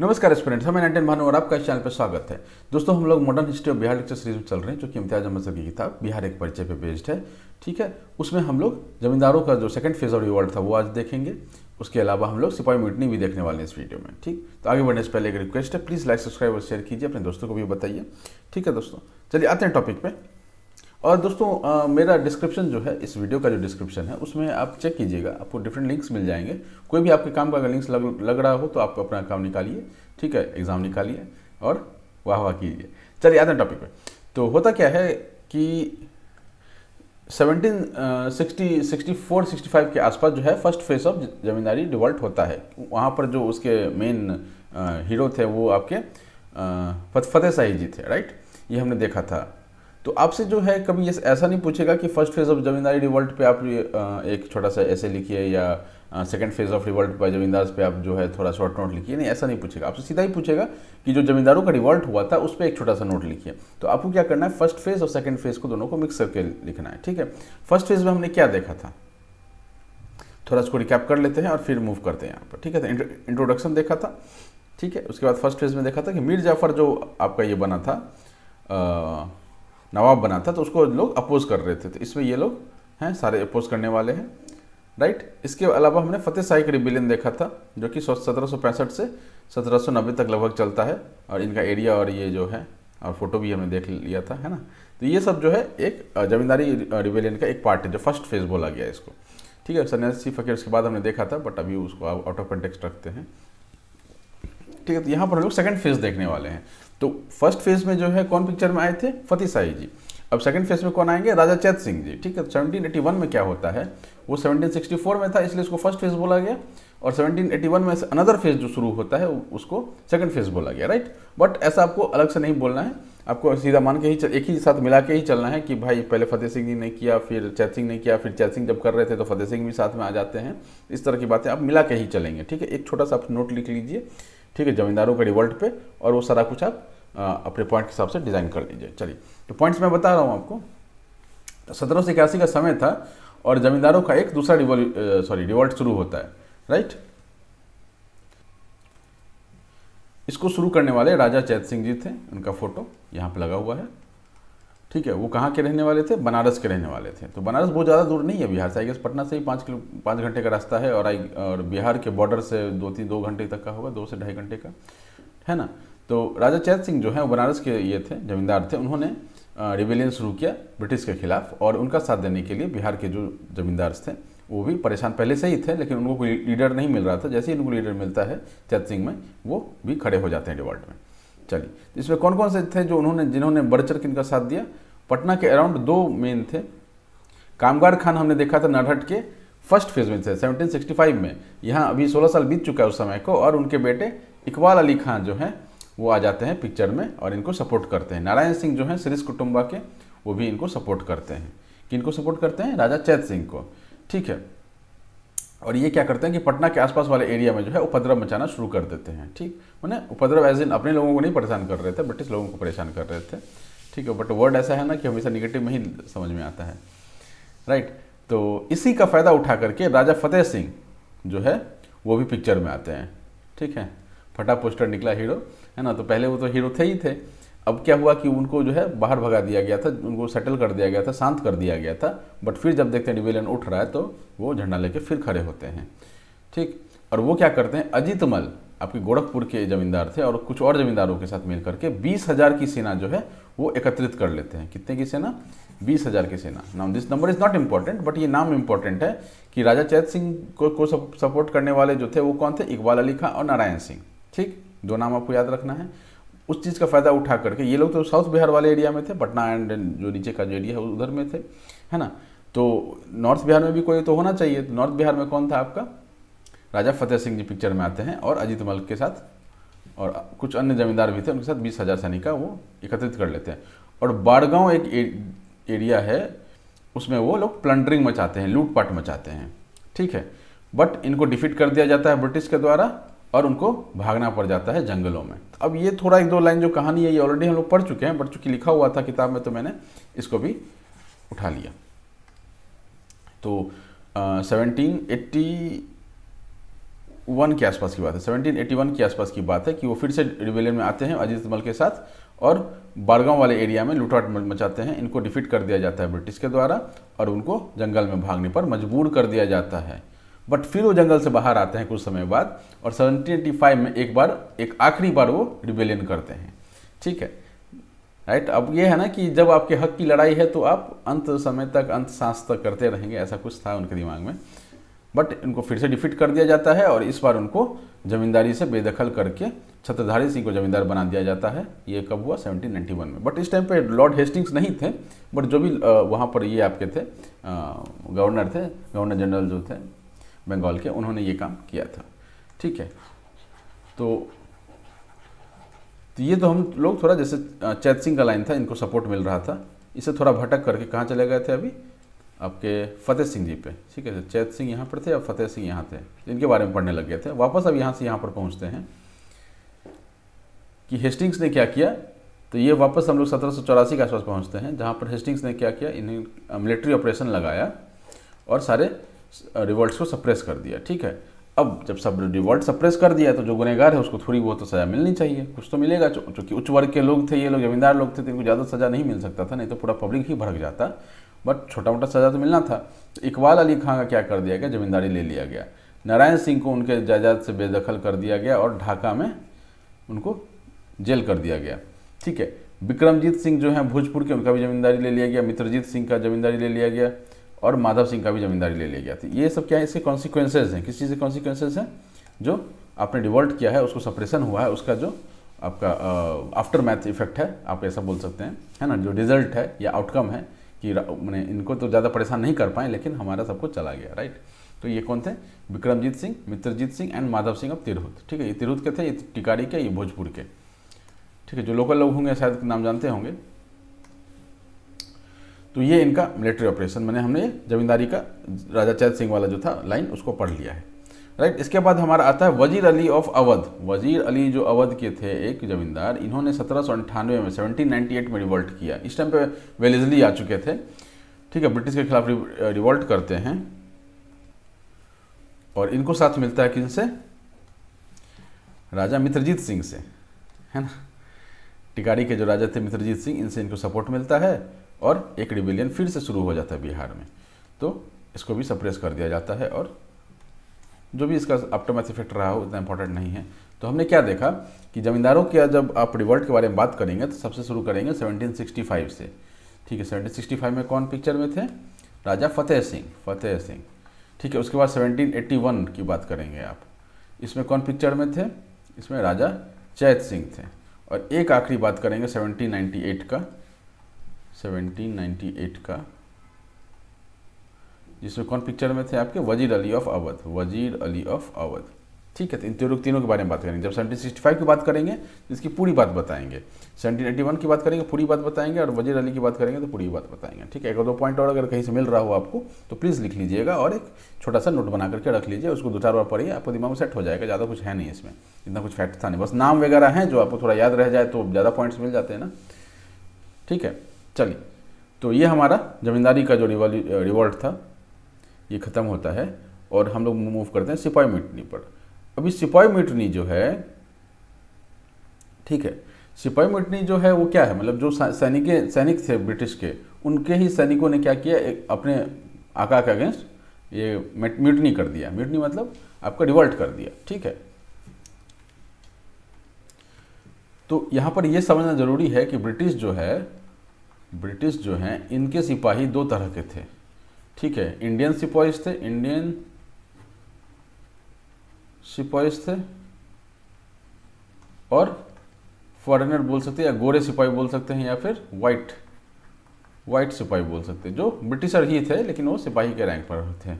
नमस्कार स्टूडेंट्स, मैं नंटन भानु और आपका इस चैनल पर स्वागत है। दोस्तों, हम लोग modern history of Bihar lecture series में चल रहे हैं, जो कि इम्तियाज अहमद सर की किताब बिहार एक परिचय पे बेस्ड है। ठीक है, उसमें हम लोग जमींदारों का जो सेकंड फेज ऑफ रिवॉल्ट था वो आज देखेंगे। उसके अलावा हम लोग सिपाही म्यूटनी भी देखने वाले हैं इस वीडियो में। ठीक, तो आगे बढ़ने से पहले एक रिक्वेस्ट है, प्लीज़ लाइक सब्सक्राइब और शेयर कीजिए, अपने दोस्तों को भी बताइए। ठीक है दोस्तों, चलिए आते हैं टॉपिक पे। और दोस्तों मेरा डिस्क्रिप्शन जो है, इस वीडियो का जो डिस्क्रिप्शन है उसमें आप चेक कीजिएगा, आपको डिफरेंट लिंक्स मिल जाएंगे। कोई भी आपके काम का अगर लिंक्स लग रहा हो तो आप अपना काम निकालिए, ठीक है, एग्ज़ाम निकालिए और वाह वाह कीजिए। चलिए आते हैं टॉपिक पे। तो होता क्या है कि 1764-65 के आसपास जो है फर्स्ट फेज ऑफ जमींदारी रिवॉल्ट होता है। वहाँ पर जो उसके मेन हीरो थे वो आपके फतेह शाही जी थे, राइट। ये हमने देखा था। तो आपसे जो है कभी ये ऐसा नहीं पूछेगा कि फर्स्ट फेज ऑफ जमींदारी रिवॉल्ट पे आप एक छोटा सा ऐसे लिखिए, या second phase of revolt by जमींदार पे आप जो है थोड़ा शॉर्ट नोट लिखिए। नहीं, ऐसा नहीं पूछेगा। आपसे सीधा ही पूछेगा कि जो जमींदारों का रिवॉल्ट हुआ था उस पर एक छोटा सा नोट लिखिए। तो आपको क्या करना है, फर्स्ट फेज और सेकंड फेज को दोनों को मिक्स करके लिखना है। ठीक है, फर्स्ट फेज में हमने क्या देखा था, थोड़ा इसको रिकैप कर लेते हैं और फिर मूव करते हैं यहाँ पर। ठीक है, तो इंट्रोडक्शन देखा था। ठीक है, उसके बाद फर्स्ट फेज में देखा था कि मीर जाफर जो आपका ये बना था, नवाब बना था, तो उसको लोग अपोज कर रहे थे। तो इसमें ये लोग हैं सारे अपोज करने वाले हैं, राइट। इसके अलावा हमने फतेह शाही का रिबिलियन देखा था, जो कि 1765 से 1790 तक लगभग चलता है। और इनका एरिया और ये जो है और फोटो भी हमने देख लिया था, है ना। तो ये सब जो है एक जमींदारी रिबिलियन का एक पार्ट है, जो फर्स्ट फेज बोला गया है इसको। ठीक है, सन्यासी फकीर उसके बाद हमने देखा था, बट अभी उसको आउट ऑफ कंटेक्स्ट रखते हैं। ठीक है, तो यहाँ पर हम लोग सेकंड फेज देखने वाले हैं। तो फर्स्ट फेज में जो है कौन पिक्चर में आए थे, फतेह शाही जी। अब सेकंड फेज में कौन आएंगे, राजा चैत सिंह जी। ठीक है, 1781 में क्या होता है, वो 1764 में था, इसलिए उसको फर्स्ट फेज बोला गया। और 1781 में से अनदर फेज जो शुरू होता है उसको सेकंड फेज बोला गया, राइट। बट ऐसा आपको अलग से नहीं बोलना है, आपको सीधा मान के ही एक ही साथ मिला के ही चलना है कि भाई पहले फतेह सिंह जी ने किया, फिर चैत सिंह ने किया, फिर चैत सिंह जब कर रहे थे तो फतेह सिंह भी साथ में आ जाते हैं। इस तरह की बातें आप मिला के ही चलेंगे। ठीक है, एक छोटा सा आप नोट लिख लीजिए, ठीक है, जमींदारों का रिवॉल्ट पे, और वो सारा कुछ आप अपने पॉइंट के हिसाब से डिज़ाइन कर लीजिए। चलिए, तो पॉइंट्स मैं बता रहा हूँ आपको। 1781 का समय था और जमींदारों का एक दूसरा रिवॉल्ट शुरू होता है, राइट। इसको शुरू करने वाले राजा चैत सिंह जी थे, उनका फोटो यहाँ पे लगा हुआ है। ठीक है, वो कहाँ के रहने वाले थे, बनारस के रहने वाले थे। तो बनारस बहुत ज़्यादा दूर नहीं है बिहार से, आई गेस पटना से ही 5 घंटे का रास्ता है, और बिहार के बॉर्डर से 2 घंटे तक का होगा, 2 से 2.5 घंटे का, है ना। तो राजा चैत सिंह जो है वो बनारस के ये थे, जमींदार थे। उन्होंने रिबेलियन शुरू किया ब्रिटिश के खिलाफ, और उनका साथ देने के लिए बिहार के जो जमींदार थे वो भी परेशान पहले से ही थे, लेकिन उनको कोई लीडर नहीं मिल रहा था। जैसे ही उनको लीडर मिलता है चैत सिंह में, वो भी खड़े हो जाते हैं रिवॉल्ट में। चलिए, इसमें कौन कौन से थे जो जिन्होंने बढ़ चढ़ के इनका साथ दिया। पटना के अराउंड 2 मेन थे। कामगार खान हमने देखा था नरहट के फर्स्ट फेज में थे 1765 में। यहाँ अभी 16 साल बीत चुका है उस समय को, और उनके बेटे इकबाल अली खान जो हैं वो आ जाते हैं पिक्चर में और इनको सपोर्ट करते हैं। नारायण सिंह जो हैं सिरिस कुटुंबा के, वो भी इनको सपोर्ट करते हैं। किनको सपोर्ट करते हैं, राजा चैत सिंह को। ठीक है, और ये क्या करते हैं कि पटना के आसपास वाले एरिया में जो है उपद्रव मचाना शुरू कर देते हैं। ठीक, मैंने उपद्रव एज इन अपने लोगों को नहीं परेशान कर रहे थे, ब्रिटिश लोगों को परेशान कर रहे थे। ठीक है, बट वर्ड ऐसा है ना कि हमेशा निगेटिव में ही समझ में आता है, राइट। तो इसी का फ़ायदा उठा करके राजा फतेह सिंह जो है वो भी पिक्चर में आते हैं। ठीक है, फटा पोस्टर निकला हीरो, है ना। तो पहले वो तो हीरो थे ही थे। अब क्या हुआ कि उनको जो है बाहर भगा दिया गया था, उनको सेटल कर दिया गया था, शांत कर दिया गया था। बट फिर जब देखते हैं रिबेलियन उठ रहा है तो वो झंडा लेके फिर खड़े होते हैं। ठीक, और वो क्या करते हैं, अजीत मल आपके गोरखपुर के जमींदार थे और कुछ और जमींदारों के साथ मिल करके 20,000 की सेना जो है वो एकत्रित कर लेते हैं। कितने की सेना, 20,000 की सेना। Now this number is not important, but ये नाम इम्पॉर्टेंट है कि राजा चैत सिंह को सपोर्ट करने वाले जो थे वो कौन थे, इकबाल अली खां और नारायण सिंह। ठीक, 2 नाम आपको याद रखना है। उस चीज़ का फ़ायदा उठा करके ये लोग तो साउथ बिहार वाले एरिया में थे, पटना एंड जो नीचे का जो एरिया है उधर में थे, है ना। तो नॉर्थ बिहार में भी कोई तो होना चाहिए। तो नॉर्थ बिहार में कौन था आपका, राजा फतेह सिंह जी पिक्चर में आते हैं, और अजीत मल के साथ और कुछ अन्य जमींदार भी थे, उनके साथ 20,000 सैनिक का वो एकत्रित कर लेते हैं। और बाड़गांव एक एरिया है, उसमें वो लोग प्लंडरिंग मचाते हैं, लूटपाट मचाते हैं। ठीक है, बट इनको डिफीट कर दिया जाता है ब्रिटिश के द्वारा और उनको भागना पड़ जाता है जंगलों में। अब ये थोड़ा 1-2 लाइन जो कहानी है ये ऑलरेडी हम लोग पढ़ चुके हैं, बट चूंकि लिखा हुआ था किताब में तो मैंने इसको भी उठा लिया। तो 1780 1781 के आसपास की बात है, 1781 के आसपास की बात है कि वो फिर से रिबेलियन में आते हैं अजीत मल के साथ और बाड़गांव वाले एरिया में लूटपाट मचाते हैं। इनको डिफीट कर दिया जाता है ब्रिटिश के द्वारा और उनको जंगल में भागने पर मजबूर कर दिया जाता है। बट फिर वो जंगल से बाहर आते हैं कुछ समय बाद और 1785 में एक आखिरी बार वो रिबेलियन करते हैं। ठीक है, राइट। अब ये है ना कि जब आपके हक की लड़ाई है तो आप अंत समय तक, अंत सांस तक करते रहेंगे, ऐसा कुछ था उनके दिमाग में। बट इनको फिर से डिफीट कर दिया जाता है और इस बार उनको जमींदारी से बेदखल करके छत्रधारी सिंह को जमींदार बना दिया जाता है। ये कब हुआ? 1791 में। बट इस टाइम पे लॉर्ड हेस्टिंग्स नहीं थे, बट जो भी वहाँ पर ये आपके थे गवर्नर थे, गवर्नर जनरल जो थे बंगाल के, उन्होंने ये काम किया था। ठीक है, तो ये तो हम लोग थोड़ा जैसे चैत सिंह का लाइन था, इनको सपोर्ट मिल रहा था, इसे थोड़ा भटक करके कहाँ चले गए थे अभी आपके फतेह सिंह जी पे। ठीक है, चैत सिंह यहाँ पर थे और फतेह सिंह यहाँ थे, इनके बारे में पढ़ने लग गए थे। वापस अब यहाँ से यहाँ पर पहुँचते हैं कि हेस्टिंग्स ने क्या किया। तो ये वापस हम लोग 1784 के आसपास पहुँचते हैं, जहाँ पर हेस्टिंग्स ने क्या किया, इन्हें मिलिट्री ऑपरेशन लगाया और सारे रिवॉल्ट्स को सप्रेस कर दिया। ठीक है, अब जब सब रिवॉल्ट सप्रेस कर दिया तो जो गुनहगार है उसको थोड़ी बहुत तो सज़ा मिलनी चाहिए, कुछ तो मिलेगा। चूँकि उच्च वर्ग के लोग थे, ये लोग जमींदार लोग थे, तो इनको ज़्यादा सज़ा नहीं मिल सकता था, नहीं तो पूरा पब्लिक ही भड़क जाता। बट छोटा मोटा सज़ा तो मिलना था। तो इकबाल अली खां का क्या कर दिया गया, जमींदारी ले लिया गया। नारायण सिंह को उनके जायदाद से बेदखल कर दिया गया और ढाका में उनको जेल कर दिया गया। ठीक है, विक्रमजीत सिंह जो हैं भोजपुर के, उनका भी जमींदारी ले लिया गया। मित्रजीत सिंह का जमींदारी ले लिया गया और माधव सिंह का भी जमींदारी ले लिया गया था। ये सब क्या है, इसके कॉन्सिक्वेंसेज हैं। किस चीज़ के कॉन्सिक्वेंसेज हैं? जो आपने डिवॉल्ट किया है, उसको सप्रेशन हुआ है, उसका जो आपका आफ्टर मैथ इफेक्ट है, आप ऐसा बोल सकते हैं, है ना, जो रिजल्ट है या आउटकम है कि मैंने इनको तो ज़्यादा परेशान नहीं कर पाए, लेकिन हमारा सब कुछ चला गया। राइट, तो ये कौन थे? Vikramjit Singh, Mitrajit Singh and Madhav Singh of Tirhut. ठीक है, ये तिरहुत के थे, ये टिकारी के, ये भोजपुर के। ठीक है, जो लोकल लोग होंगे शायद नाम जानते होंगे। तो ये इनका मिलिट्री ऑपरेशन, मैंने हमने जमींदारी का राजा चैत सिंह वाला जो था लाइन, उसको पढ़ लिया है। राइट, इसके बाद हमारा आता है वजीर अली ऑफ अवध। वजीर अली जो अवध के थे एक जमींदार, इन्होंने 1798 में 1798 में रिवॉल्ट किया। इस टाइम पे वेलेस्ली आ चुके थे। ठीक है, ब्रिटिश के खिलाफ रिवॉल्ट करते हैं और इनको साथ मिलता है किनसे? राजा मित्रजीत सिंह से, है ना। टिकारी के जो राजा थे मित्रजीत सिंह, इनसे इनको सपोर्ट मिलता है और एक रिबेलियन फिर से शुरू हो जाता है बिहार में। तो इसको भी सप्रेस कर दिया जाता है और जो भी इसका आफ्टरमैथ इफेक्ट रहा हो उतना इंपॉर्टेंट नहीं है। तो हमने क्या देखा कि जमींदारों के जब आप रिवॉल्ट के बारे में बात करेंगे तो सबसे शुरू करेंगे 1765 से। ठीक है, 1765 में कौन पिक्चर में थे? राजा फतेह सिंह, फतेह सिंह। ठीक है, उसके बाद 1781 की बात करेंगे आप, इसमें कौन पिक्चर में थे? इसमें राजा चैत सिंह थे। और एक आखिरी बात करेंगे 1798 का, 1798 का, जिसमें कौन पिक्चर में थे आपके? वजीर अली ऑफ अवध, वजीर अली ऑफ अवध। ठीक है, तो इन तीनों के बारे में बात करेंगे। जब 1765 की बात करेंगे तो इसकी पूरी बात बताएंगे, 1781 की बात करेंगे पूरी बात बताएंगे, और वजीर अली की बात करेंगे तो पूरी बात बताएंगे। ठीक है, एक और दो पॉइंट और अगर कहीं से मिल रहा हो आपको तो प्लीज़ लिख लीजिएगा और एक छोटा सा नोट बना करके रख लीजिए, उसको 2-4 बार पढ़िए, आपको दिमाग में सेट हो जाएगा। ज़्यादा कुछ है नहीं इसमें, इतना कुछ फैक्ट था नहीं, बस नाम वगैरह हैं जो आपको थोड़ा याद रह जाए तो ज़्यादा पॉइंट्स मिल जाते हैं ना। ठीक है, चलिए, तो ये हमारा जमींदारी का जो रिवॉल्ट था ये ख़त्म होता है और हम लोग मूव करते हैं सिपाही म्यूटनी पर। अभी सिपाही म्यूटनी जो है, ठीक है, सिपाही म्यूटनी जो है वो क्या है, मतलब जो सैनिक थे ब्रिटिश के, उनके ही सैनिकों ने क्या किया, एक अपने आका के अगेंस्ट ये म्यूटनी कर दिया। म्यूटनी मतलब आपका रिवॉल्ट कर दिया। ठीक है, तो यहाँ पर ये समझना जरूरी है कि ब्रिटिश जो हैं इनके सिपाही दो तरह के थे। ठीक है, इंडियन सिपाहीज थे, इंडियन सिपाहीज थे, और फॉरेनर बोल सकते हैं या गोरे सिपाही बोल सकते हैं या फिर वाइट सिपाही बोल सकते हैं, जो ब्रिटिशर ही थे लेकिन वो सिपाही के रैंक पर थे,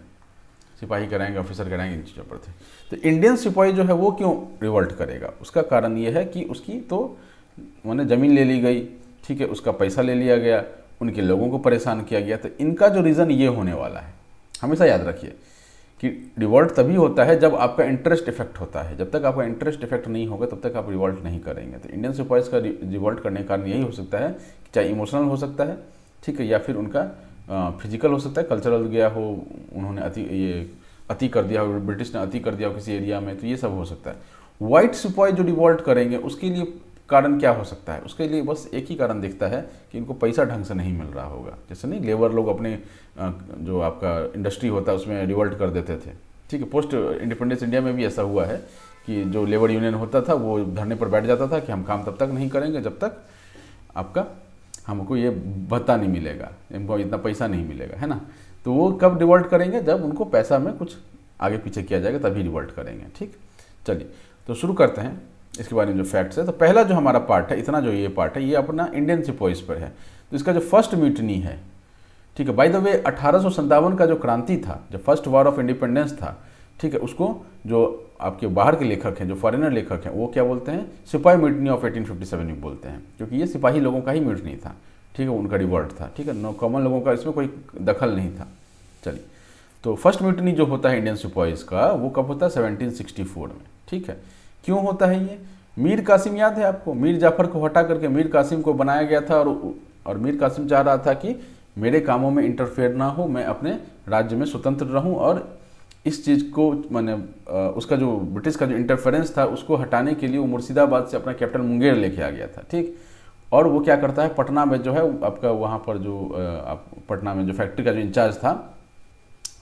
सिपाही के रैंक, ऑफिसर के रैंक, इन चीज़ों पर थे। तो इंडियन सिपाही जो है वो क्यों रिवॉल्ट करेगा? उसका कारण ये है कि उसकी तो मैंने ज़मीन ले ली गई, ठीक है, उसका पैसा ले लिया गया, उनके लोगों को परेशान किया गया। तो इनका जो रीज़न ये होने वाला है, हमेशा याद रखिए कि रिवॉल्ट तभी होता है जब आपका इंटरेस्ट इफेक्ट होता है। जब तक आपका इंटरेस्ट इफेक्ट नहीं होगा तब तक आप रिवॉल्ट नहीं करेंगे। तो इंडियन सिपाहीज का रिवॉल्ट करने का कारण यही हो सकता है कि चाहे इमोशनल हो सकता है, ठीक है, या फिर उनका फिजिकल हो सकता है, कल्चरल गया हो, उन्होंने अति कर दिया हो, ब्रिटिश ने अति कर दिया हो किसी एरिया में, तो ये सब हो सकता है। वाइट सिपाही जो रिवॉल्ट करेंगे उसके लिए कारण क्या हो सकता है? उसके लिए बस एक ही कारण दिखता है कि इनको पैसा ढंग से नहीं मिल रहा होगा। जैसे नहीं लेबर लोग अपने जो आपका इंडस्ट्री होता है उसमें रिवॉल्ट कर देते थे, ठीक है। पोस्ट इंडिपेंडेंस इंडिया में भी ऐसा हुआ है कि जो लेबर यूनियन होता था वो धरने पर बैठ जाता था कि हम काम तब तक नहीं करेंगे जब तक आपका हमको ये भत्ता नहीं मिलेगा, हमको इतना पैसा नहीं मिलेगा, है ना। तो वो कब रिवॉल्ट करेंगे? जब उनको पैसा में कुछ आगे पीछे किया जाएगा तभी रिवॉल्ट करेंगे, ठीक। चलिए तो शुरू करते हैं इसके बारे में जो फैक्ट्स है। तो पहला जो हमारा पार्ट है, इतना जो ये पार्ट है, ये अपना इंडियन सिपाहीज पर है। तो इसका जो फर्स्ट म्यूटनी है, ठीक है। बाय द वे 1857 का जो क्रांति था, जो फर्स्ट वॉर ऑफ इंडिपेंडेंस था, ठीक है, उसको जो आपके बाहर के लेखक हैं, जो फॉरेनर लेखक हैं, वो क्या बोलते हैं? सिपाही म्यूटनी ऑफ 1857 भी बोलते हैं, क्योंकि ये सिपाही लोगों का ही म्यूटनी था, ठीक है, उनका रिवॉल्ट था, ठीक है। नो कॉमन लोगों का इसमें कोई दखल नहीं था। चलिए तो फर्स्ट म्यूटनी जो होता है इंडियन सिपाहीज का, वो कब होता है? 1764 में, ठीक है। क्यों होता है ये? मीर कासिम याद है आपको? मीर जाफर को हटा करके मीर कासिम को बनाया गया था, और मीर कासिम चाह रहा था कि मेरे कामों में इंटरफेयर ना हो, मैं अपने राज्य में स्वतंत्र रहूं, और इस चीज़ को मैंने उसका जो ब्रिटिश का जो इंटरफेरेंस था उसको हटाने के लिए वो मुर्शिदाबाद से अपना कैपिटल मुंगेर लेके आ गया था, ठीक। और वो क्या करता है, पटना में जो है आपका वहाँ पर जो पटना में जो फैक्ट्री का जो इंचार्ज था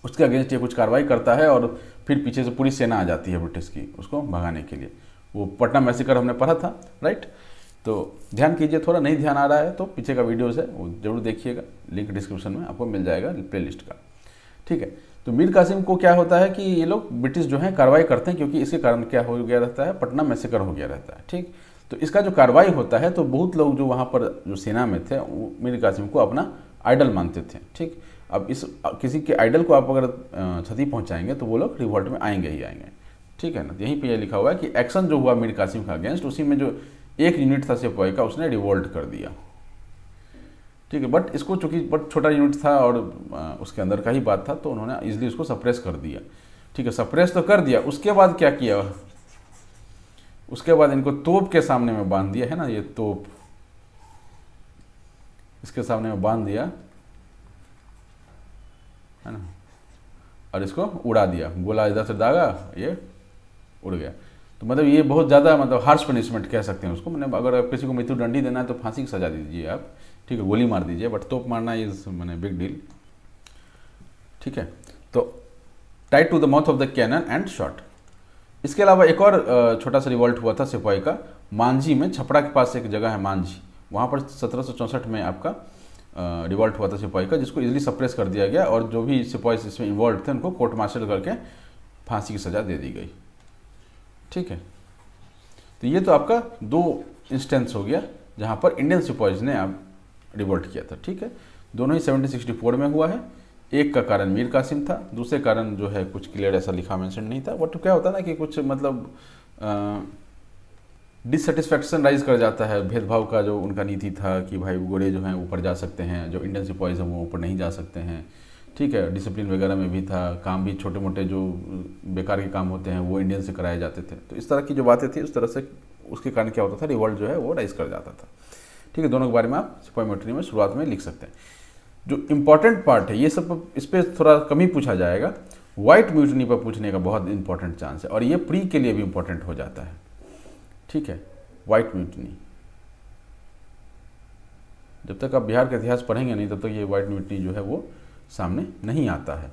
उसके अगेंस्ट ये कुछ कार्रवाई करता है, और फिर पीछे से पूरी सेना आ जाती है ब्रिटिश की उसको भगाने के लिए। वो पटना मैसेकर हमने पढ़ा था, राइट। तो ध्यान कीजिए, थोड़ा नहीं ध्यान आ रहा है तो पीछे का वीडियोस है वो जरूर देखिएगा, लिंक डिस्क्रिप्शन में आपको मिल जाएगा प्लेलिस्ट का, ठीक है। तो मीर कासिम को क्या होता है कि ये लोग ब्रिटिश जो है कार्रवाई करते हैं, क्योंकि इसके कारण क्या हो गया रहता है? पटना मैसेकर हो गया रहता है, ठीक। तो इसका जो कार्रवाई होता है तो बहुत लोग जो वहाँ पर जो सेना में थे वो मीर कासिम को अपना आइडल मानते थे, ठीक। अब इस किसी के आइडल को आप अगर क्षति पहुँचाएंगे तो वो लोग रिवॉल्ट में आएंगे ही आएंगे, ठीक है ना। यहीं पे ये लिखा हुआ है कि एक्शन जो हुआ मीर कासिम का अगेंस्ट, उसी में जो एक यूनिट था सिपाही का उसने रिवॉल्ट कर दिया, ठीक है। बट इसको चूंकि बट छोटा यूनिट था और उसके अंदर का ही बात था, तो उन्होंने इजीली उसको सप्रेस कर दिया, ठीक है। सप्रेस तो कर दिया, उसके बाद क्या किया? उसके बाद इनको तोप के सामने में बांध दिया, है ना, ये तोप इसके सामने में बांध दिया, है ना, और इसको उड़ा दिया। गोला इधर से दागा, ये उड़ गया। तो मतलब ये बहुत ज़्यादा मतलब हार्श पनिशमेंट कह सकते हैं उसको। मतलब अगर किसी को मृत्युदंडी देना है तो फांसी की सजा दीजिए आप, ठीक है, गोली मार दीजिए, बट तोप मारना इज मैंने बिग डील, ठीक है। तो tied to the mouth of the cannon and shot. इसके अलावा एक और छोटा सा रिवॉल्ट हुआ था सिपाही का मांझी में, छपरा के पास एक जगह है मांझी, वहाँ पर 1764 में आपका रिवॉल्ट हुआ था सिपाही का, जिसको इजीली सप्रेस कर दिया गया, और जो भी सिपाही इसमें इन्वॉल्व थे उनको कोर्ट मार्शल करके फांसी की सजा दे दी गई, ठीक है। तो ये तो आपका दो इंस्टेंस हो गया जहाँ पर इंडियन सिपाहीज ने आप रिवॉल्ट किया था, ठीक है। दोनों ही 1764 में हुआ है। एक का कारण मीर कासिम था, दूसरे कारण जो है कुछ क्लियर ऐसा लिखा मेंशन नहीं था। बट क्या होता है ना कि कुछ मतलब डिससेटिस्फैक्शन राइज कर जाता है, भेदभाव का जो उनका नीति था कि भाई गोरे जो हैं ऊपर जा सकते हैं, जो इंडियन सिपाहीज हैं वो ऊपर नहीं जा सकते हैं, ठीक है। डिसिप्लिन वगैरह में भी था, काम भी छोटे मोटे जो बेकार के काम होते हैं वो इंडियन से कराए जाते थे। तो इस तरह की जो बातें थी उस तरह से उसके कारण क्या होता था, रिवॉल्ट जो है वो राइज कर जाता था, ठीक है। दोनों के बारे में आप सिपाही म्यूटनी में शुरुआत में लिख सकते हैं। जो इम्पॉर्टेंट पार्ट है ये सब इस पर थोड़ा कम ही पूछा जाएगा, व्हाइट म्यूटनी पर पूछने का बहुत इंपॉर्टेंट चांस है, और ये प्री के लिए भी इंपॉर्टेंट हो जाता है, ठीक है। व्हाइट म्यूटनी, जब तक आप बिहार का इतिहास पढ़ेंगे नहीं तब तक ये व्हाइट म्यूटनी जो है वो सामने नहीं आता है।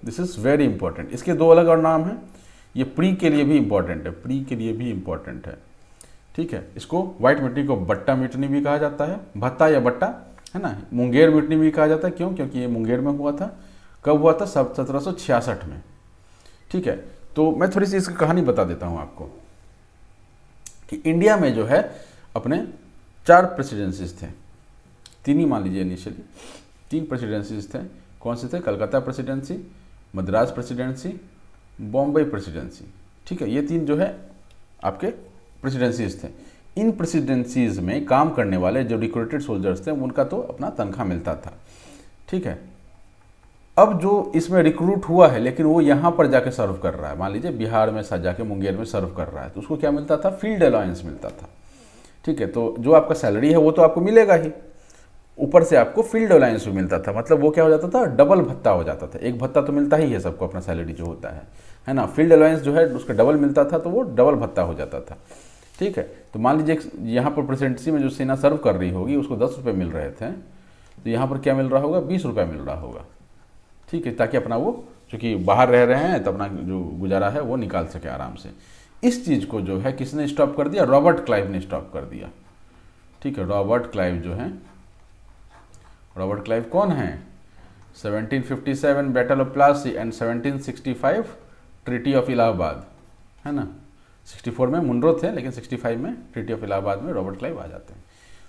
This is very important. इसके दो अलग और नाम हैं, ये प्री के लिए भी इंपॉर्टेंट है, प्री के लिए भी इंपॉर्टेंट है, ठीक है। इसको व्हाइट म्यूटनी को बट्टा म्यूटनी भी कहा जाता है, भत्ता या बट्टा, है ना। मुंगेर म्यूटनी भी कहा जाता है, क्यों? क्योंकि ये मुंगेर में हुआ था। कब हुआ था? 1766 में, ठीक है। तो मैं थोड़ी सी इसकी कहानी बता देता हूँ आपको कि इंडिया में जो है अपने 4 प्रेसिडेंसीज थे, 3 ही मान लीजिए इनिशियली, 3 प्रेसिडेंसीज थे। कौन से थे? Calcutta presidency, Madras presidency, Bombay presidency, ठीक है। ये 3 जो है आपके प्रेसिडेंसीज थे। इन प्रेसिडेंसीज में काम करने वाले जो रिक्रूटेड सोल्जर्स थे उनका तो अपना तनख्वाह मिलता था, ठीक है। अब जो इसमें रिक्रूट हुआ है लेकिन वो यहाँ पर जाके सर्व कर रहा है, मान लीजिए बिहार में जाके मुंगेर में सर्व कर रहा है, तो उसको क्या मिलता था? फील्ड अलाउंस मिलता था, ठीक है। तो जो आपका सैलरी है वो तो आपको मिलेगा ही, ऊपर से आपको फील्ड अलाउंस भी मिलता था। मतलब वो क्या हो जाता था, डबल भत्ता हो जाता था। एक भत्ता तो मिलता ही है सबको अपना सैलरी जो होता है ना। फील्ड अलाउंस जो है उसका डबल मिलता था, तो वो डबल भत्ता हो जाता था। ठीक है, तो मान लीजिए यहाँ पर प्रेसिडेंसी में जो सेना सर्व कर रही होगी उसको 10 रुपये मिल रहे थे, तो यहाँ पर क्या मिल रहा होगा, 20 रुपये मिल रहा होगा। ठीक है, ताकि अपना वो चूँकि बाहर रह रहे हैं तो अपना जो गुजारा है वो निकाल सके आराम से। इस चीज़ को जो है किसने स्टॉप कर दिया, रॉबर्ट क्लाइव ने स्टॉप कर दिया। ठीक है, रॉबर्ट क्लाइव जो है, रॉबर्ट क्लाइव कौन है, 1757 battle of Plassey and 1765 treaty of Allahabad, है ना। 64 में मुनरो थे, लेकिन 65 में ट्रीटी ऑफ इलाहाबाद में रॉबर्ट क्लाइव आ जाते हैं।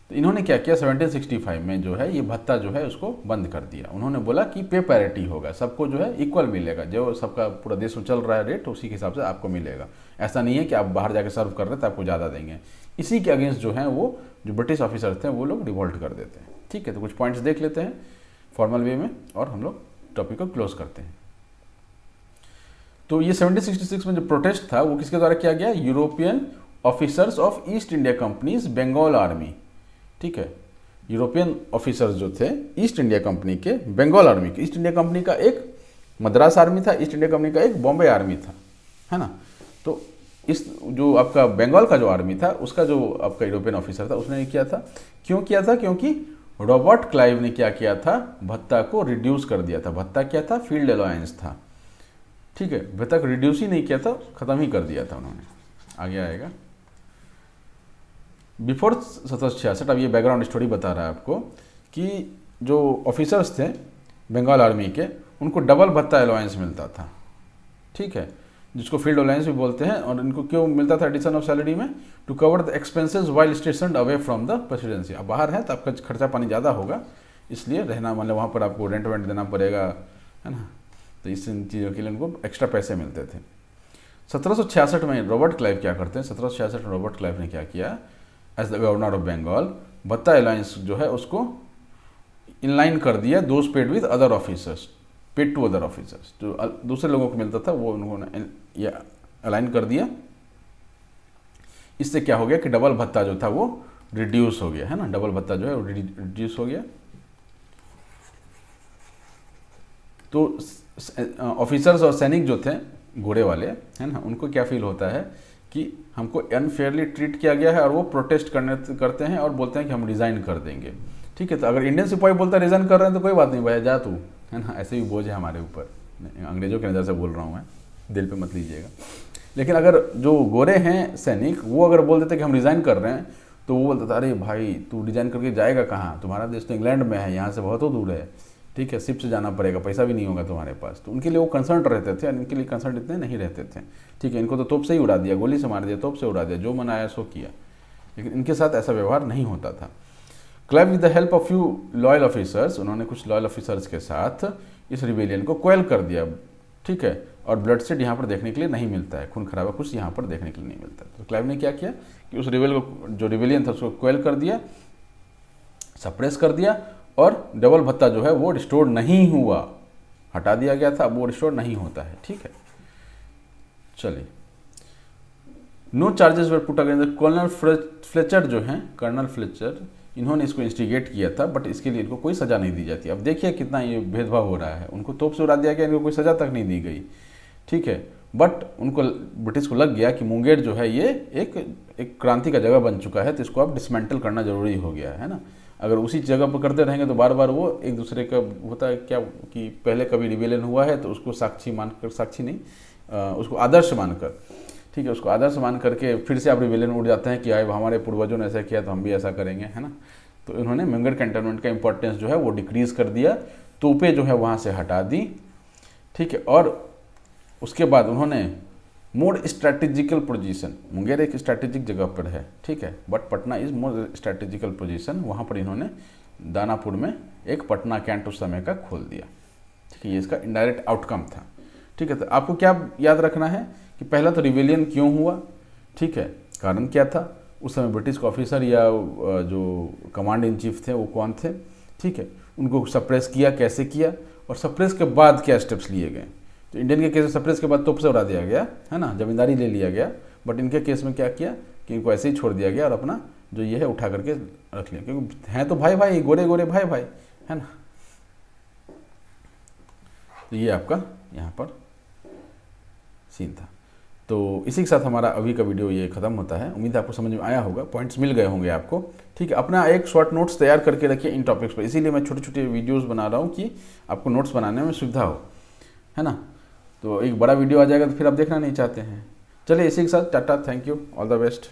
तो इन्होंने क्या किया, 1765 में जो है ये भत्ता जो है उसको बंद कर दिया। उन्होंने बोला कि पे पैरिटी होगा, सबको जो है इक्वल मिलेगा, जो सबका पूरा देश में चल रहा है रेट उसी के हिसाब से आपको मिलेगा। ऐसा नहीं है कि आप बाहर जाकर सर्व कर रहे हैं तो आपको ज़्यादा देंगे। इसी के अगेंस्ट जो है वो जो ब्रिटिश ऑफिसर थे वो लोग रिवोल्ट कर देते हैं। ठीक है, तो कुछ पॉइंट्स देख लेते हैं फॉर्मल वे में और हम लोग टॉपिक को क्लोज करते हैं। तो ये 1766 में जो प्रोटेस्ट था वो किसके द्वारा किया गया, European officers of East India Company's Bengal army. ठीक है, यूरोपियन ऑफिसर्स जो थे ईस्ट इंडिया कंपनी के, बंगाल आर्मी के। ईस्ट इंडिया कंपनी का एक मद्रास आर्मी था, ईस्ट इंडिया कंपनी का एक बॉम्बे आर्मी था, है ना। तो इस जो आपका बंगाल का जो आर्मी था उसका जो आपका यूरोपियन ऑफिसर था उसने किया था, क्यों किया था, क्योंकि रॉबर्ट क्लाइव ने क्या किया था, भत्ता को रिड्यूस कर दिया था। भत्ता क्या था, फील्ड अलाउंस था। ठीक है, भत्ता को रिड्यूस ही नहीं किया था, खत्म ही कर दिया था उन्होंने। आगे आएगा बिफोर 1766। अब ये बैकग्राउंड स्टोरी बता रहा है आपको कि जो ऑफिसर्स थे बंगाल आर्मी के उनको डबल भत्ता अलाउंस मिलता था। ठीक है, जिसको फील्ड अलाउंस भी बोलते हैं। और इनको क्यों मिलता था एडिशन ऑफ सैलरी में, to cover the expenses while station away from the presidency. अब बाहर है तो आपका खर्चा पानी ज़्यादा होगा, इसलिए रहना मतलब वहाँ पर आपको रेंट वेंट देना पड़ेगा, है ना। तो इस चीज़ों के लिए उनको एक्स्ट्रा पैसे मिलते थे। 1766 में रॉबर्ट क्लाइव क्या करते हैं, 1766 में रॉबर्ट क्लाइव ने क्या किया, as the governor of Bengal भत्ता अलाउंस जो है उसको इनलाइन कर दिया, those paid with other officers, paid to other officers. जो दूसरे लोगों को मिलता था वो उन्होंने ये अलाइन कर दिया। इससे क्या हो गया कि डबल भत्ता जो था वो रिड्यूस हो गया, है ना। डबल भत्ता जो है वो रिड्यूस हो गया। तो ऑफिसर्स और सैनिक जो थे घोड़े वाले, है ना, उनको क्या फील होता है कि हमको अनफेयरली ट्रीट किया गया है और वो प्रोटेस्ट करते हैं और बोलते हैं कि हम रिज़ाइन कर देंगे। ठीक है, तो अगर इंडियन सिपाही बोलता है रिज़ाइन कर रहे हैं तो कोई बात नहीं भाई, जा तू, है ना। ऐसे भी बोझ है हमारे ऊपर, अंग्रेजों की नज़र से बोल रहा हूँ मैं, दिल पे मत लीजिएगा। लेकिन अगर जो गोरे हैं सैनिक वो अगर बोल देते कि हम रिज़ाइन कर रहे हैं तो वो बोलता था अरे भाई तू रिज़ाइन करके जाएगा कहाँ, तुम्हारा देश तो इंग्लैंड में है, यहाँ से बहुत दूर है। ठीक है, शिप से जाना पड़ेगा, पैसा भी नहीं होगा तुम्हारे पास। तो उनके लिए वो कंसर्न रहते थे, इनके लिए कंसर्न इतने नहीं रहते थे। ठीक है, इनको तो तोप से ही उड़ा दिया, गोली से मार दिया, तोप से उड़ा दिया, जो मन आया सो किया। लेकिन इनके साथ ऐसा व्यवहार नहीं होता था। Clive with the help of few loyal officers, उन्होंने कुछ लॉयल ऑफिसर्स के साथ इस रिबेलियन को क्वेल कर दिया। ठीक है, और ब्लड सेड यहाँ पर देखने के लिए नहीं मिलता है, खून खराबा कुछ यहाँ पर देखने के लिए नहीं मिलता। तो क्लाइव ने क्या किया कि उस रिबेल को, जो रिबेलियन था उसको क्वेल कर दिया, सप्रेस कर दिया, और डबल भत्ता जो है वो रिस्टोर नहीं हुआ, हटा दिया गया था, अब वो रिस्टोर नहीं होता है। ठीक है, चलिए। No charges were put against colonel Fletcher जो हैं, कर्नल फ्लेचर, इन्होंने इसको इंस्टिगेट किया था, बट इसके लिए इनको कोई सज़ा नहीं दी जाती। अब देखिए कितना ये भेदभाव हो रहा है, उनको तोप से उड़ा दिया गया, इनको कोई सज़ा तक नहीं दी गई। ठीक है, बट उनको ब्रिटिश को लग गया कि मुंगेर जो है ये एक क्रांति का जगह बन चुका है, तो इसको अब डिसमेंटल करना जरूरी हो गया है ना। अगर उसी जगह पर करते रहेंगे तो बार बार वो एक दूसरे का होता है क्या कि पहले कभी रिबेलियन हुआ है तो उसको साक्षी मानकर, साक्षी नहीं उसको आदर्श मानकर, ठीक है, उसको आदर्श मान करके फिर से आप रिबेलियन उठ जाते हैं कि आए हमारे पूर्वजों ने ऐसा किया तो हम भी ऐसा करेंगे, है ना। तो इन्होंने मुंगेर कैंटोनमेंट का इंपॉर्टेंस जो है वो डिक्रीज़ कर दिया, तोपें जो है वहाँ से हटा दी। ठीक है, और उसके बाद उन्होंने मोर स्ट्रैटेजिकल पोजीशन, मुंगेर एक स्ट्रैटेजिक जगह पर है, ठीक है, but Patna is more strategical position, वहाँ पर इन्होंने दानापुर में एक पटना कैंट उस समय का खोल दिया। ठीक है, ये इसका इनडायरेक्ट आउटकम था। ठीक है, तो आपको क्या याद रखना है कि पहला तो रिवेलियन क्यों हुआ, ठीक है, कारण क्या था, उस समय ब्रिटिश ऑफिसर या जो कमांड इन चीफ थे वो कौन थे, ठीक है, उनको सप्रेस किया, कैसे किया, और सप्रेस के बाद क्या स्टेप्स लिए गए। तो इंडियन के केस में सप्रेस के बाद तोप से उड़ा दिया गया, है ना, जमींदारी ले लिया गया, बट इनके केस में क्या किया कि इनको ऐसे ही छोड़ दिया गया और अपना जो ये है उठा करके रख लिया, क्योंकि हैं तो भाई भाई, गोरे गोरे भाई भाई, है ना। तो ये आपका यहाँ पर सीन था। तो इसी के साथ हमारा अभी का वीडियो ये ख़त्म होता है। उम्मीद है आपको समझ में आया होगा, पॉइंट्स मिल गए होंगे आपको, ठीक है। अपना एक शॉर्ट नोट्स तैयार करके रखिए इन टॉपिक्स पर, इसीलिए मैं छोटे छोटे वीडियोस बना रहा हूँ कि आपको नोट्स बनाने में सुविधा हो, है ना। तो एक बड़ा वीडियो आ जाएगा तो फिर आप देखना नहीं चाहते हैं। चलिए इसी के साथ Tata, thank you, all the best.